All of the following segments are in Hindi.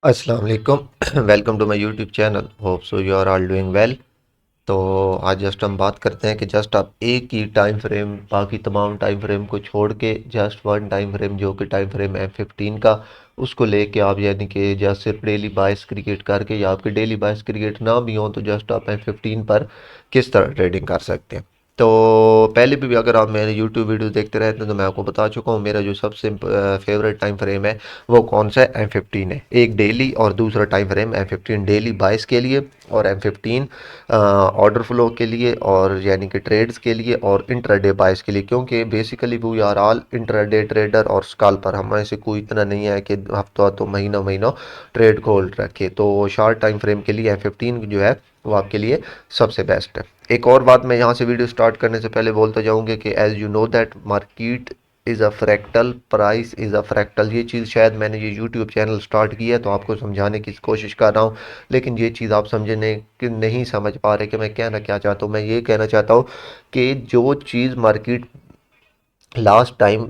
अस्सलाम वालेकुम welcome to my YouTube channel. Hope so you are all doing well. तो आज जस्ट हम बात करते हैं कि जस्ट आप एक ही टाइम फ्रेम, बाकी तमाम टाइम फ्रेम को छोड़ के जस्ट वन टाइम फ्रेम जो कि टाइम फ्रेम M15 का, उसको लेके आप यानी कि जस्ट सिर्फ डेली बाइस क्रिकेट करके या आपके डेली बाइस क्रिकेट ना भी हो तो जस्ट आप M15 पर किस तरह ट्रेडिंग कर सकते हैं। तो पहले भी अगर आप मेरे यूट्यूब वीडियो देखते रहते हैं तो मैं आपको बता चुका हूँ मेरा जो सबसे फेवरेट टाइम फ्रेम है वो कौन सा है, M15 है। एक डेली और दूसरा टाइम फ्रेम M15 डेली बाइस के लिए और M15 ऑर्डर फ्लो के लिए और यानी कि ट्रेड्स के लिए और इंट्राडे बाइस के लिए, क्योंकि basically we are all intraday trader और स्काल्पर। हमारे से कोई इतना नहीं है कि हफ्तों हफ्तों महीनों महीनों ट्रेड को होल्ड रखे। तो शॉर्ट टाइम फ्रेम के लिए M15 जो है वो आपके लिए सबसे बेस्ट है। एक और बात मैं यहाँ से वीडियो स्टार्ट करने से पहले बोलता जाऊँगा कि as you know that market is a fractal, price is a fractal. ये चीज़ शायद मैंने ये यूट्यूब चैनल स्टार्ट किया है तो आपको समझाने की कोशिश कर रहा हूँ, लेकिन ये चीज़ आप समझने कि नहीं समझ पा रहे कि मैं कहना क्या चाहता हूँ। मैं ये कहना चाहता हूँ कि जो चीज़ मार्केट लास्ट टाइम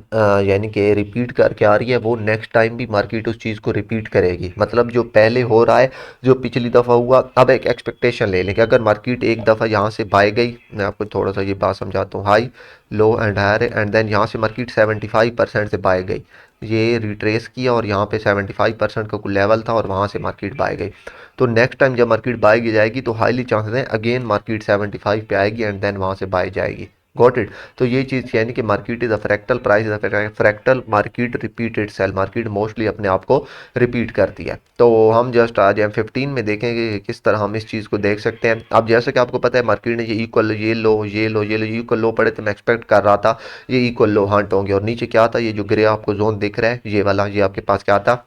यानी कि रिपीट करके आ रही है वो नेक्स्ट टाइम भी मार्केट उस चीज़ को रिपीट करेगी। मतलब जो पहले हो रहा है, जो पिछली दफ़ा हुआ, अब एक एक्सपेक्टेशन ले लें कि अगर मार्केट एक दफ़ा यहाँ से बाय गई, मैं आपको थोड़ा सा ये बात समझाता हूँ, high low and higher and then यहाँ से मार्केट 75% से बाय गई, ये रिट्रेस किया और यहाँ पे 75% का कोई लेवल था और वहाँ से मार्केट बाय गई। तो नेक्स्ट टाइम जब मार्केट बाय की जाएगी तो हाईली चांसेस हैं अगेन मार्केट 75 पे आएगी एंड देन वहाँ से बाय जाएगी। Got it. तो ये चीज़ यानी कि market is a fractal, price is a fractal, market repeat itself, market mostly अपने आप को रिपीट करती है। तो हम जस्ट आज M15 में देखेंगे कि किस तरह हम इस चीज़ को देख सकते हैं। अब जैसे कि आपको पता है मार्केट ने ये इक्वल, ये लो, ये लो, ये लो, इक्वल लो पड़े, तो मैं एक्सपेक्ट कर रहा था ये इक्वल लो हंट होंगे। और नीचे क्या था, ये जो ग्रे आपको जोन दिख रहा है ये वाला, ये आपके पास क्या था,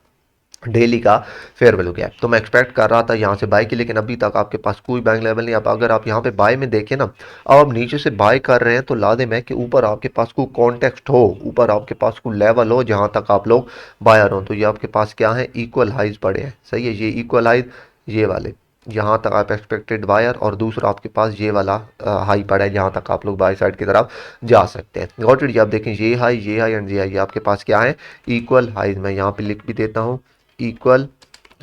डेली का फेयर वैल्यू गैप। तो मैं एक्सपेक्ट कर रहा था यहाँ से बाय की, लेकिन अभी तक आपके पास कोई बाइंग लेवल नहीं। अब अगर आप यहाँ पे बाय में देखें ना, अब आप नीचे से बाय कर रहे हैं तो लाजिम है कि ऊपर आपके पास कोई कॉन्टेक्स्ट हो, ऊपर आपके पास कोई लेवल हो जहाँ तक आप लोग बायर हो। तो ये आपके पास क्या है, इक्वल हाइज पड़े हैं, सही है, ये इक्वल हाइज ये वाले, यहाँ तक आप एक्सपेक्टेड बायर, और दूसरा आपके पास ये वाला हाई पड़ा है जहाँ तक आप लोग बाय साइड की तरफ जा सकते हैं। Got it. ये आप देखें ये हाई एंड ये हाई, ये आपके पास क्या है, इक्वल हाइज। मैं यहाँ पे लिख भी देता हूँ, इक्वल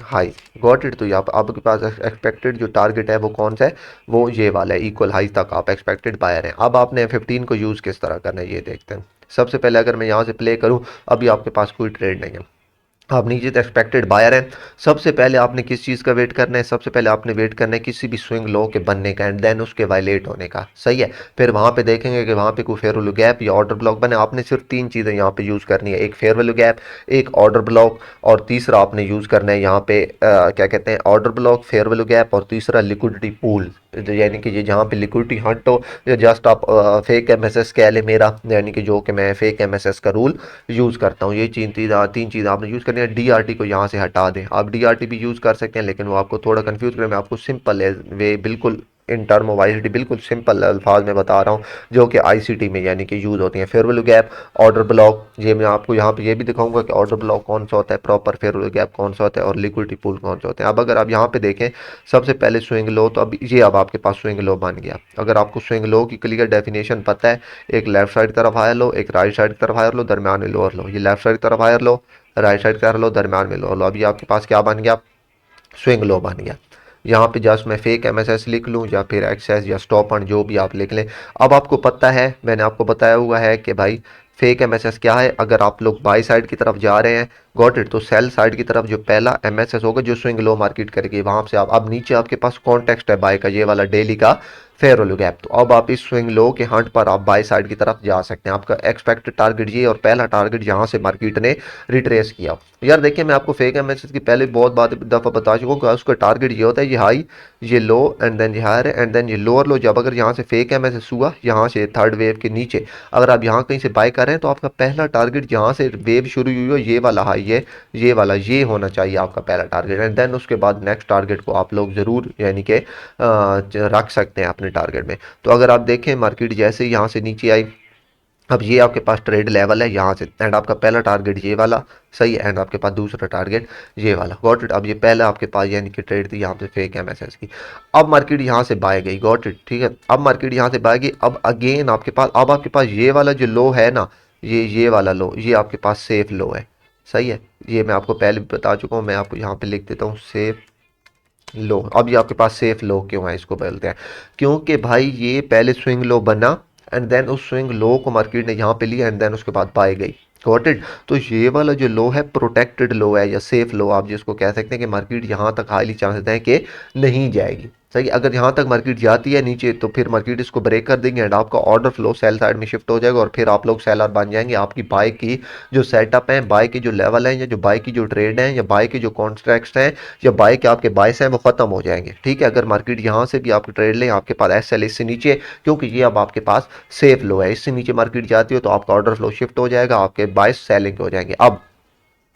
हाई। Got it. तो यहाँ पर आपके पास एक्सपेक्टेड जो टारगेट है वो कौन सा है, वो ये वाला है, इक्वल हाई तक आप एक्सपेक्टेड बायर हैं। अब आपने M15 को यूज़ किस तरह करना है ये देखते हैं। सबसे पहले अगर मैं यहाँ से प्ले करूँ, अभी आपके पास कोई ट्रेड नहीं है, आप नीचे तो एक्सपेक्टेड बायर हैं। सबसे पहले आपने किस चीज़ का वेट करना है, सबसे पहले आपने वेट करना है किसी भी स्विंग लो के बनने का एंड देन उसके वायलेट होने का, सही है। फिर वहाँ पे देखेंगे कि वहाँ पे कोई फेयर वैल्यू गैप या ऑर्डर ब्लॉक बने। आपने सिर्फ तीन चीज़ें यहाँ पे यूज़ करनी है, एक फेयर वैल्यू गैप, एक ऑर्डर ब्लॉक, और तीसरा आपने यूज़ करना है यहाँ पे क्या कहते हैं, order block, fair value gap, और तीसरा लिक्विडिटी पूल। यानी कि ये जहाँ पे लिक्विडिटी हंट हो, या जस्ट आप फेक MSS कह लें मेरा, यानी कि जो कि मैं फेक MSS का रूल यूज़ करता हूँ। ये तीन चीज़ आपने यूज़ करनी है। DRT को यहाँ से हटा दें, आप DRT भी यूज़ कर सकते हैं लेकिन वो आपको थोड़ा कंफ्यूज करें। मैं आपको सिंपल वे, बिल्कुल इन टर्म ऑफ ICT बिल्कुल सिंपल अल्फाज में बता रहा हूँ जो कि ICT में यानी कि यूज़ होती हैं। Fair value gap, order block, ये मैं आपको यहाँ पे ये भी दिखाऊंगा कि ऑर्डर ब्लॉक कौन सा होता है, प्रॉपर फेयर वैल्यू गैप कौन सा होता है, और लिक्विडिटी पूल कौन सा होता है। अब अगर आप यहाँ पे देखें सबसे पहले स्विंग लो, तो अब ये अब आपके पास स्विंग लो बन गया। अगर आपको स्विंग लो की क्लियर डेफिनेशन पता है, एक लेफ्ट साइड की तरफ हायर लो, एक राइट साइड की तरफ हायर लो, दरम्यान में लोअर लो। ये लेफ्ट साइड की तरफ हायर लो, राइट साइड कर लो, दरम्यान में लोअर लो। अभी आपके पास क्या बन गया, स्विंग लो बन गया। यहाँ पे जस्ट मैं फेक MSS लिख लूँ या फिर एक्सेस या स्टॉप एंड जो भी आप लिख लें। अब आपको पता है, मैंने आपको बताया हुआ है कि भाई फेक MSS क्या है। अगर आप लोग बाई साइड की तरफ जा रहे हैं, गॉट इट, तो सेल साइड की तरफ जो पहला MSS होगा जो स्विंग लो मार्केट करेगी, वहाँ से आप अब नीचे आपके पास कॉन्टेक्स्ट है बाय का, ये वाला डेली का फेयर वैल्यू गैप। तो अब आप इस स्विंग लो के हंट पर आप बाय साइड की तरफ जा सकते हैं। आपका एक्सपेक्टेड टारगेट ये, और पहला टारगेट यहाँ से मार्केट ने रिट्रेस किया। यार देखिए, मैं आपको फेक MSS की पहले बहुत बात दफ़ा बता चुका हूँ कि उसका टारगेट ये होता है, ये हाई, ये लो एंड देन ये हायर एंड देन ये लोअर लो। जब अगर यहाँ से फेक MSS हुआ, यहाँ से थर्ड वेव के नीचे अगर आप यहाँ कहीं से बाय कर रहे हैं, तो आपका पहला टारगेट जहाँ से वेव शुरू हुई हो, ये वाला हाई है, ये वाला, ये होना चाहिए आपका पहला टारगेट। एंड देन उसके बाद नेक्स्ट टारगेट को आप लोग ज़रूर यानी कि रख सकते हैं अपने टारगेट में। तो अगर आप देखें मार्केट जैसे ही यहाँ से नीचे आई, अब ये आपके पास ट्रेड लेवल है यहाँ से, एंड आपका पहला टारगेट ये वाला, सही है, एंड आपके पास दूसरा टारगेट ये वाला, गॉट इट। अब ये पहला आपके पास यानी कि ट्रेड थी यहाँ पे फेक MSS की। अब मार्केट यहाँ से बाय गई, गॉट इट, ठीक है। अब मार्केट यहाँ से बाय गई, अब अगेन आपके पास, अब आपके पास ये वाला जो लो है ना, ये वाला लो, ये आपके पास सेफ लो है। सही है, ये मैं आपको पहले भी बता चुका हूँ। मैं आपको यहाँ पे लिख देता हूँ सेफ लो। अब ये आपके पास सेफ लो क्यों है, इसको बोलते हैं क्योंकि भाई ये पहले स्विंग लो बना एंड देन उस स्विंग लो को मार्केट ने यहाँ पे लिया एंड देन उसके बाद बाय गई। Got it. तो ये वाला जो लो है प्रोटेक्टेड लो है या सेफ लो आप जिसको कह सकते हैं कि मार्केट यहाँ तक हाईली चांसेस है कि नहीं जाएगी। सही, अगर यहाँ तक मार्केट जाती है नीचे तो फिर मार्केट इसको ब्रेक कर देंगे एंड आपका ऑर्डर फ्लो सेल साइड में शिफ्ट हो जाएगा और फिर आप लोग सेलर बन जाएंगे। आपकी बाय की जो सेटअप है, बाय की जो लेवल है या जो बाय की जो ट्रेड है या बाय के जो कॉन्ट्रैक्ट्स हैं या बाय के आपके बायस हैं वो खत्म हो जाएंगे। ठीक है, अगर मार्केट यहाँ से भी आपकी ट्रेड लें आपके पास एस एल इससे नीचे, क्योंकि ये अब आपके पास सेफ लो है, इससे नीचे मार्केट जाती हो तो आपका ऑर्डर फ्लो शिफ्ट हो जाएगा, आपके बायस सेलिंग हो जाएंगे। अब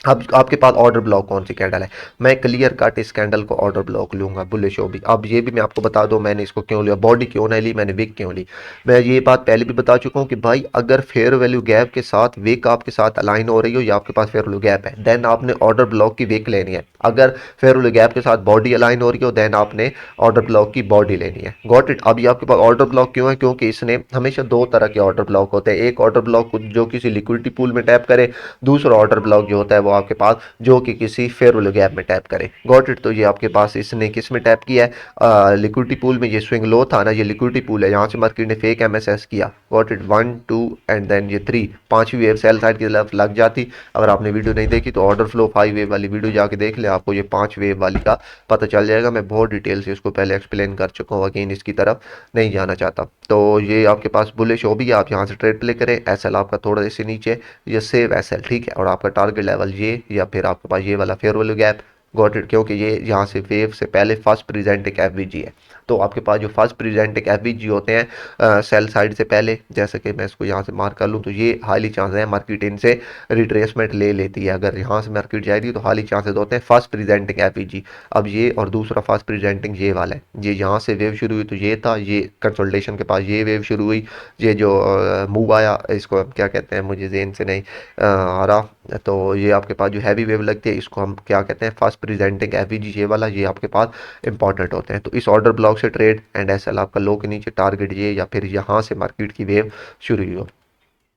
आपके पास ऑर्डर ब्लॉक कौन सी कैंडल है, मैं क्लियर कट इस कैंडल को ऑर्डर ब्लॉक लूंगा बुलिश हो भी। अब ये भी मैं आपको बता दूं मैंने इसको क्यों लिया, बॉडी क्यों नहीं ली, मैंने विक क्यों ली। मैं ये बात पहले भी बता चुका हूँ कि भाई अगर फेयर वैल्यू गैप के साथ विक आपके साथ अलाइन हो रही हो या आपके पास फेयर वैल्यू गैप है देन आपने ऑर्डर ब्लॉक की विक लेनी है। अगर फेयर वैल्यू गैप के साथ बॉडी अलाइन हो रही हो देन आपने ऑर्डर ब्लॉक की बॉडी लेनी है। Got it. अब ये आपके पास ऑर्डर ब्लॉक क्यों है, क्योंकि इसने हमेशा दो तरह के ऑर्डर ब्लॉक होते हैं, एक ऑर्डर ब्लॉक जो किसी लिक्विडिटी पूल में टैप करे, दूसरा ऑर्डर ब्लॉक जो होता है वो आपके पास जो कि किसी फेयर वैल्यू गैप में टैप करे। Got it. तो ये आपके पास इसने किस में टैप किया है, लिक्विडिटी पूल में। ये स्विंग लो था ना, ये लिक्विडिटी पूल है, यहाँ से मार्केट ने फेक एमएसएस किया। Got it. 1 2 एंड देन ये 3, पांचवी वेव सेल साइड की तरफ लग जाती। अगर आपने वीडियो नहीं देखी तो ऑर्डर फ्लो 5 वेव वाली वीडियो जाके देख ले, आपको ये 5 वेव वाली का पता चल जाएगा। मैं बहुत डिटेल से इसको पहले एक्सप्लेन कर चुका हूँ, अगेन इसकी तरफ नहीं जाना चाहता। तो ये आपके पास बुलिश हो भी, आप यहाँ से ट्रेड प्ले करें, एसएल आपका थोड़ा इससे नीचे, ये सेव एसएल, ठीक है, और आपका टारगेट लेवल ये या फिर आपके पास ये वाला fair value gap. Got it. क्योंकि ये यहाँ से वेव से पहले फर्स्ट प्रेजेंटिंग एफवीजी है, तो आपके पास जो फर्स्ट प्रेजेंटिंग एफवीजी होते हैं सेल साइड से पहले, जैसे कि मैं इसको यहाँ से मार्क कर लूँ तो ये हाईली चांस है मार्केट इनसे रिट्रेसमेंट ले लेती है। अगर यहाँ से मार्केट जाएगी तो हाईली चांसेस होते हैं फर्स्ट प्रेजेंटिंग एफवीजी। अब ये और दूसरा फर्स्ट प्रेजेंटिंग ये वाला है, ये यहाँ से वेव शुरू हुई तो ये था, ये कंसोलिडेशन के पास ये वेव शुरू हुई, ये जो मूव आया इसको क्या कहते हैं मुझे जेन से नहीं आ रहा, तो ये आपके पास जो हैवी वेव लगती है इसको हम क्या कहते हैं फर्स्ट प्रेजेंटिंग एफवीजी, ये वाला ये आपके पास इंपॉर्टेंट होते हैं। तो इस ऑर्डर ब्लॉक से ट्रेड एंड एसएल आपका लो के नीचे टारगेट ये या फिर यहाँ से मार्केट की वेव शुरू हुई हो,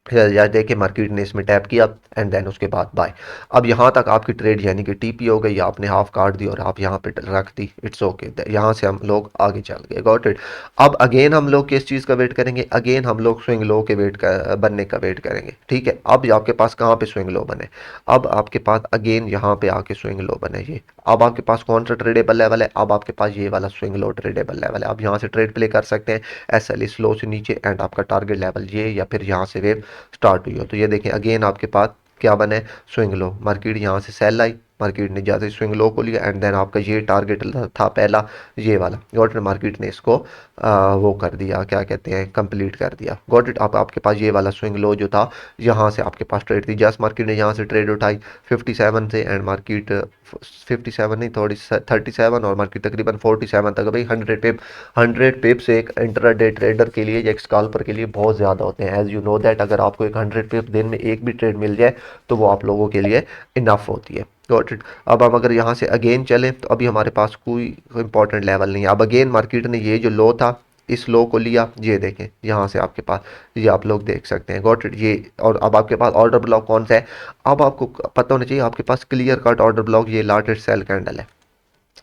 या देखिए मार्केट ने इसमें टैप किया एंड देन उसके बाद बाय। अब यहाँ तक आपकी ट्रेड यानी कि टीपी हो गई, आपने हाफ काट दी और आप यहाँ पे रख दी, इट्स ओके। यहाँ से हम लोग आगे चल गए। Got it. अब अगेन हम लोग किस चीज़ का वेट करेंगे, अगेन हम लोग स्विंग लो के वेट का बनने का वेट करेंगे। ठीक है, अब आपके पास कहाँ पे स्विंग लो बने, अब आपके पास अगेन यहाँ पे आके स्विंग लो बने ये। अब आपके पास कौन सा ट्रेडेबल लेवल है, अब आपके पास ये वाला स्विंग लो ट्रेडेबल लेवल है। अब यहाँ से ट्रेड प्ले कर सकते हैं एसएल इस लो से नीचे एंड आपका टारगेट लेवल ये या फिर यहाँ से वेव स्टार्ट हुई हो। तो ये देखें अगेन आपके पास क्या बने, स्विंग लो, मार्केट यहाँ से सेल आई, मार्केट ने जैसे स्विंग लो को लिया एंड देन आपका ये टारगेट था पहला ये वाला। Got it. मार्केट ने इसको वो कर दिया, क्या कहते हैं, कंप्लीट कर दिया। Got it. अब आपके पास ये वाला स्विंग लो जो था यहाँ से आपके पास ट्रेड थी, जस्ट मार्केट ने यहाँ से ट्रेड उठाई 57 से एंड मार्केट 57 नहीं थोड़ी 37 और मार्केट तकरीबन 47 तक। भाई 100 पिप्स एक इंट्राडे ट्रेडर के लिए या एक स्कैल्पर के लिए बहुत ज़्यादा होते हैं। एज यू नो दैट अगर आपको एक 100 पिप दिन में एक भी ट्रेड मिल जाए तो वो आप लोगों के लिए इनफ होती है। Got it. अब हम अगर यहाँ से अगेन चलें तो अभी हमारे पास कोई इंपॉर्टेंट लेवल नहीं है। अब अगेन मार्केट ने ये जो लो था इस लो को लिया, ये देखें यहाँ से आपके पास ये आप लोग देख सकते हैं। Got it. ये और अब आपके पास ऑर्डर ब्लॉक कौन सा है, अब आपको पता होना चाहिए आपके पास क्लियर कट ऑर्डर ब्लॉक ये लार्जेस्ट सेल कैंडल है।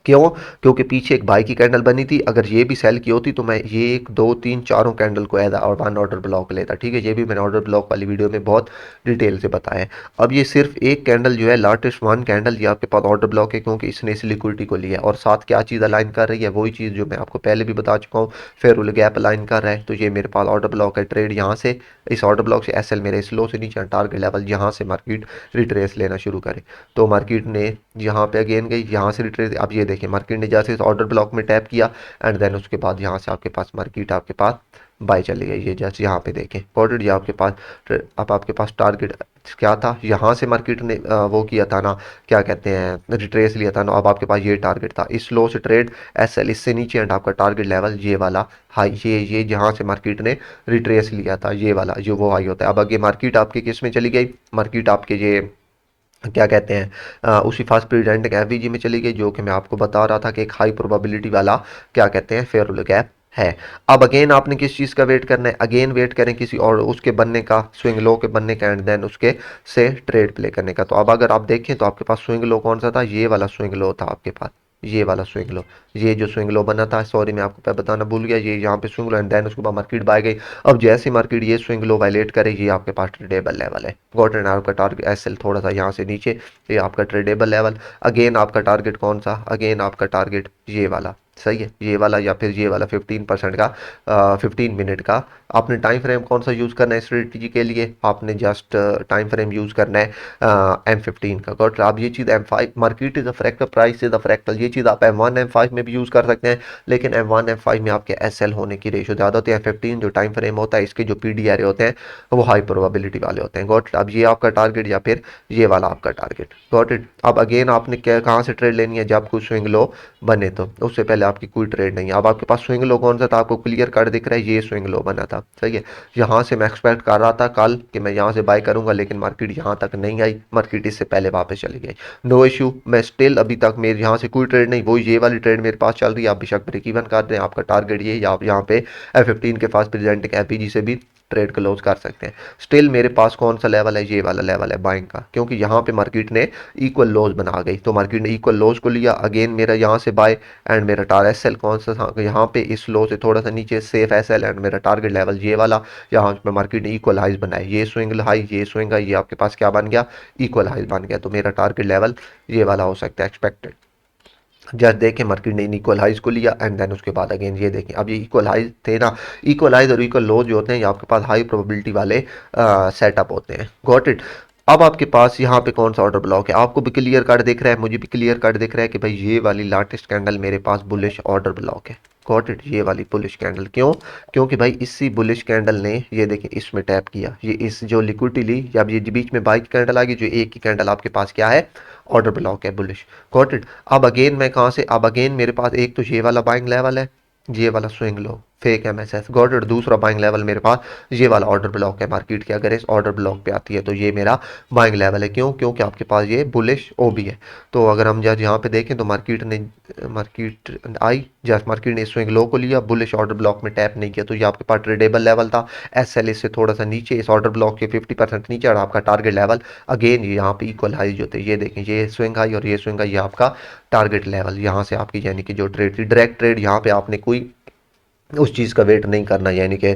क्यों, क्योंकि पीछे एक बाई की कैंडल बनी थी, अगर ये भी सेल की होती तो मैं ये 1 2 3 चारों कैंडल को एज और वन ऑर्डर ब्लॉक लेता। ठीक है, ये भी मैंने ऑर्डर ब्लॉक वाली वीडियो में बहुत डिटेल से बताया है। अब ये सिर्फ एक कैंडल जो है लार्जेस्ट वन कैंडल ये आपके पास ऑर्डर ब्लॉक है, क्योंकि इसने इस लिक्विडिटी को लिया है और साथ क्या चीज़ अलाइन कर रही है, वही चीज़ जो मैं आपको पहले भी बता चुका हूँ, फेयर गैप अलाइन कर रहा है। तो ये मेरे पास ऑर्डर ब्लॉक है, ट्रेड यहाँ से इस ऑर्डर ब्लॉक से एसएल मेरे स्लो से नीचे टारगेट लेवल यहाँ से मार्केट रिट्रेस लेना शुरू करे। तो मार्केट ने यहाँ पे अगेन गई, यहाँ से रिट्रेस। अब ये देखें मार्केट ने जैसे इस ऑर्डर ब्लॉक में टैप किया एंड देन उसके बाद यहाँ से आपके पास मार्केट आपके पास बाय चली गई। ये जैसे यहाँ पे देखें कॉर्डेड ये आपके पास, अब आपके पास टारगेट क्या था, यहाँ से मार्केट ने वो किया था ना, क्या कहते हैं, रिट्रेस लिया था ना। अब आपके पास ये टारगेट था इस लो से ट्रेड एसएल इससे नीचे एंड आपका टारगेट लेवल ये वाला हाई, ये जहाँ से मार्केट ने रिट्रेस लिया था ये वाला जो वो हाई होता है। अब आगे मार्केट आपकी किस में चली गई, मार्केट आपके ये क्या कहते हैं उसी फास्ट प्रेजेंट एफवीजी में चली गई, जो कि मैं आपको बता रहा था कि एक हाई प्रोबेबिलिटी वाला क्या कहते हैं फेयर गैप है। अब अगेन आपने किस चीज़ का वेट करना है, अगेन वेट करें किसी और उसके बनने का, स्विंग लो के बनने का, एंड देन उसके से ट्रेड प्ले करने का। तो अब अगर आप देखें तो आपके पास स्विंग लो कौन सा था, ये वाला स्विंग लो था आपके पास, ये वाला स्विंग लो, ये जो स्विंग लो बना था, सॉरी मैं आपको बताना भूल गया, ये यहाँ पे स्विंग लो एंड देन उसके बाद मार्केट बाय गई। अब जैसे मार्केट ये स्विंग लो वायलेट करे, ये आपके पास ट्रेडेबल लेवल है, गॉट एंड आपका टारगेट एसएल थोड़ा सा यहाँ से नीचे, ये आपका ट्रेडेबल लेवल। अगेन आपका टारगेट कौन सा, अगेन आपका टारगेट ये वाला, सही है, ये वाला या फिर ये वाला 15% का, 15 मिनट का। आपने टाइम फ्रेम कौन सा यूज़ करना है स्ट्रेटजी के लिए, आपने जस्ट टाइम फ्रेम यूज़ करना है M15 का। गॉट, आप ये चीज़ M5, market is a fractal, price is a fractal, ये चीज़ आप M1 M5 में भी यूज़ कर सकते हैं, लेकिन M1 M5 में आपके SL होने की रेशो ज़्यादा होती है। M15 जो टाइम फ्रेम होता है, इसके जो PDR होते हैं वो हाई प्रोबेबिलिटी वाले होते हैं। गॉट, अब ये आपका टारगेट या फिर ये वाला आपका टारगेट। Got it. अब अगेन आपने क्या कहाँ से ट्रेड लेनी है, जब कोई स्विंग लो बने, तो उससे पहले आपकी कोई ट्रेड नहीं है। अब आपके पास स्विंग लो कौन सा था, आपको क्लियर कट दिख रहा है, ये स्विंग लो बना था, सही है। यहाँ से मैं एक्सपेक्ट कर रहा था कल कि मैं यहाँ से बाय करूंगा, लेकिन मार्केट यहाँ तक नहीं आई, मार्केट इससे पहले वापस चली गई। नो इशू, मैं स्टिल अभी तक मेरे यहाँ से कोई ट्रेड नहीं, वो ये वाली ट्रेड मेरे पास चल रही है। आप बेशक ब्रेक इवन कर रहे हैं, आपका टारगेट ये, या आप यहाँ पे F15 के पास प्रेजेंटिंग FPG से भी ट्रेड क्लोज कर सकते हैं। स्टिल मेरे पास कौन सा लेवल है, ये वाला लेवल है बाइंग का, क्योंकि यहाँ पे मार्केट ने इक्वल लॉस बना गई, तो मार्केट ने इक्वल लॉस को लिया। अगेन मेरा यहाँ से बाय एंड मेरा टारगेट एसएल कौन सा था, यहाँ पे इस लो से थोड़ा सा नीचे सेफ एसएल एंड मेरा टारगेट लेवल ये वाला। यहाँ पे मार्केट ने इक्वल हाइज बनाए, ये स्विंग हाई, ये स्विंग हाई, ये आपके पास क्या बन गया, इक्वल हाइज बन गया। तो मेरा टारगेट लेवल ये वाला हो सकता है एक्सपेक्टेड। जस्ट देखें मार्केट ने इन इक्वल हाइज को लिया एंड देन उसके बाद अगेन ये देखें, अब ये इक्वल हाइज थे ना, इक्वल हाइज और इक्वल लो जो होते हैं ये आपके पास हाई प्रोबेबिलिटी वाले सेटअप होते हैं। Got it. अब आपके पास यहाँ पे कौन सा ऑर्डर ब्लॉक है, आपको भी क्लियर कट दिख रहा है, मुझे भी क्लियर कट दिख रहा है कि भाई ये वाली लार्जेस्ट कैंडल मेरे पास बुलिश ऑर्डर ब्लॉक है। गॉट इट, ये वाली बुलिश कैंडल, क्यों, क्योंकि भाई इसी बुलिश कैंडल ने ये देखिए इसमें टैप किया, ये इस जो लिक्विडिटी ली, जब ये बीच में बाई की कैंडल आ गई, जो एक ही कैंडल आपके पास क्या है, ऑर्डर ब्लॉक है बुलिश। Got it. अब अगेन मैं कहाँ से, अब अगेन मेरे पास एक तो ये वाला बाइंग लेवल है, ये वाला swing low fake MSS। Got it. दूसरा बाइंग लेवल मेरे पास ये वाला ऑर्डर ब्लॉक है, मार्केट के अगर इस ऑर्डर ब्लॉक पे आती है तो ये मेरा बाइंग लेवल है, क्यों, क्योंकि आपके पास ये बुलिश OB है। तो अगर हम जब यहाँ पे देखें तो मार्केट आई, जस्ट मार्केट ने स्विंग लो को लिया, बुलिश ऑर्डर ब्लॉक में टैप नहीं किया, तो ये आपके पास ट्रेडेबल लेवल था। SL इससे थोड़ा सा नीचे, इस ऑर्डर ब्लॉक के 50% नीचे, और आपका टारगेट लेवल अगेन ये यहाँ पे इक्वल हाई जो थे, ये देखें, ये स्विंग हाई और ये स्विंग हाई, ये आपका टारगेट लेवल यहाँ से आपकी, यानी कि जो ट्रेड थी डायरेक्ट ट्रेड, यहाँ पे आपने कोई उस चीज़ का वेट नहीं करना, यानी कि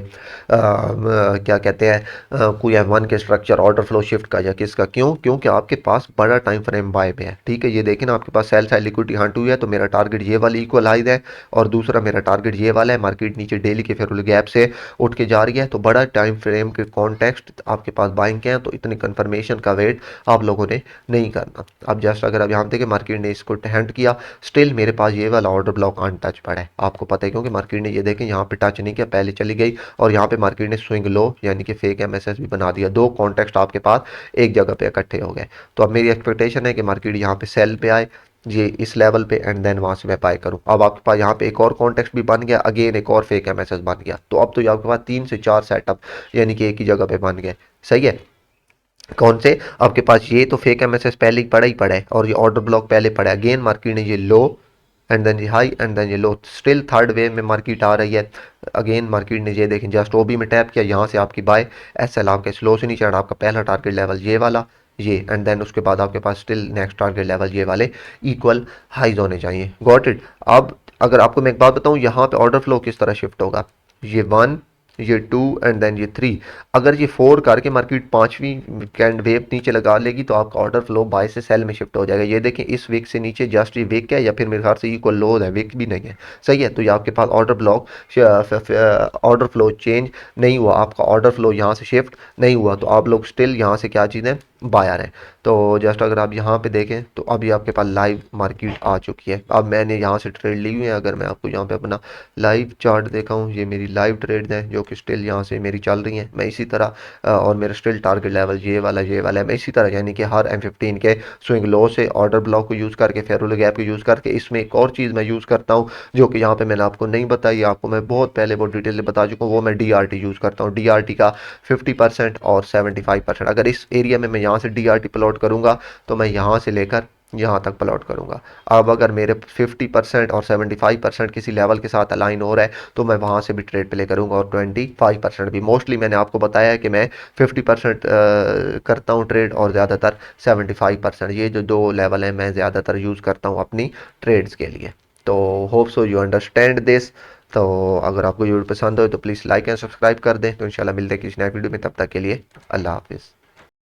क्या कहते हैं, कोई M1 के स्ट्रक्चर ऑर्डर फ्लो शिफ्ट का या किसका, क्यों, क्योंकि आपके पास बड़ा टाइम फ्रेम बाय में है। ठीक है, ये देखें ना, आपके पास सेल साइड लिक्विडिटी हाँ 2 है, तो मेरा टारगेट ये वाली इक्वल हाइज है, और दूसरा मेरा टारगेट ये वाला है। मार्केट नीचे डेली के फेयरवेल गैप से उठ के जा रही है, तो बड़ा टाइम फ्रेम के कॉन्टेक्स्ट आपके पास बाइंग के हैं, तो इतनी कन्फर्मेशन का वेट आप लोगों ने नहीं करना। अब जस्ट अगर आप यहाँ देखें मार्केट ने इसको हैंड किया, स्टिल मेरे पास ये वाला ऑर्डर ब्लॉक अनटच पड़ा है, आपको पता है, क्योंकि मार्केट ने ये देखें यहाँ पे टच नहीं किया, पहले चली गई, और यहाँ पे मार्केट ने स्विंग लो यानी कि फेक MSS भी बना दिया। दो कॉन्टेक्स्ट आपके पास एक जगह पे इकट्ठे हो गए। तो अब मेरी एक्सपेक्टेशन है कि मार्केट यहाँ पे सेल पे आए, ये इस लेवल पे, एंड देन वहां से मैं बाय करूं। अब आपके पास यहाँ पे एक और कॉन्टेक्स्ट भी बन गया, अगेन एक और फेक MSS बन गया, तो अब तो ये आपके पास 3 से 4 सेटअप यानी कि एक ही जगह पे बन गए, सही है। कौन से, आपके पास ये तो फेक MSS पहले ही पड़ा है, और ये ऑर्डर ब्लॉक पहले पड़ा है। अगेन मार्केट ने ये लो एंड देन ये हाई एंड देन ये लो, स्टिल थर्ड वेव में मार्केट आ रही है। अगेन मार्केट ने ये देखें जस्ट OB में टैप किया, यहाँ से आपकी बाय SL आपके स्लो से नीचे, आपका पहला टारगेट लेवल ये वाला, ये एंड देन उसके बाद आपके पास स्टिल नेक्स्ट टारगेट लेवल ये वाले इक्वल हाइज होने चाहिए। Got it. अब अगर आपको मैं एक बात बताऊं, यहाँ पे ऑर्डर फ्लो किस तरह शिफ्ट होगा, ये 1, ये 2 एंड देन ये 3, अगर ये 4 करके मार्केट पांचवी कैंड वेव नीचे लगा लेगी, तो आपका ऑर्डर फ्लो बाय से सेल में शिफ्ट हो जाएगा। ये देखें इस वीक से नीचे जस्ट ये वीक है, या फिर मेरे ख्याल से इक्वल लो है, वीक भी नहीं है, सही है। तो ये आपके पास order block order flow change नहीं हुआ, आपका ऑर्डर फ्लो यहाँ से शिफ्ट नहीं हुआ, तो आप लोग स्टिल यहाँ से क्या चीज़ है, बायर है। तो जस्ट अगर आप यहाँ पे देखें तो अभी आपके पास लाइव मार्केट आ चुकी है। अब मैंने यहाँ से ट्रेड ली हुई है, अगर मैं आपको यहाँ पे अपना लाइव चार्ट दिखाऊं, ये मेरी लाइव ट्रेड है जो कि स्टिल यहाँ से मेरी चल रही हैं। मैं इसी तरह और मेरा स्टिल टारगेट लेवल ये वाला है, मैं इसी तरह यानी कि हर M15 के स्विंग लो से ऑर्डर ब्लॉक को यूज़ करके, फेयरवेल गैप को यूज़ करके, इसमें एक और चीज़ मैं यूज़ करता हूँ जो कि यहाँ पे मैंने आपको नहीं बताई, आपको मैं बहुत पहले बहुत डिटेल में बता चुका हूँ, वो मैं DRT यूज़ करता हूँ। DRT का 50% और 75%, अगर इस एरिया में मैं यहाँ से DRT प्लॉट करूँगा, तो मैं यहाँ से लेकर यहाँ तक प्लॉट करूँगा। अब अगर मेरे 50% और 75% किसी लेवल के साथ अलाइन हो रहा है तो मैं वहाँ से भी ट्रेड प्ले करूँगा, और 25% भी। मोस्टली मैंने आपको बताया है कि मैं 50% करता हूँ ट्रेड, और ज़्यादातर 75%। ये जो दो लेवल हैं मैं ज़्यादातर यूज़ करता हूँ अपनी ट्रेड्स के लिए। तो hope so you understand this. तो अगर आपको वीडियो पसंद हो तो प्लीज़ लाइक एंड सब्सक्राइब कर दें। तो इंशाल्लाह मिलते हैं किसी नए वीडियो में, तब तक के लिए अल्लाह हाफिज़।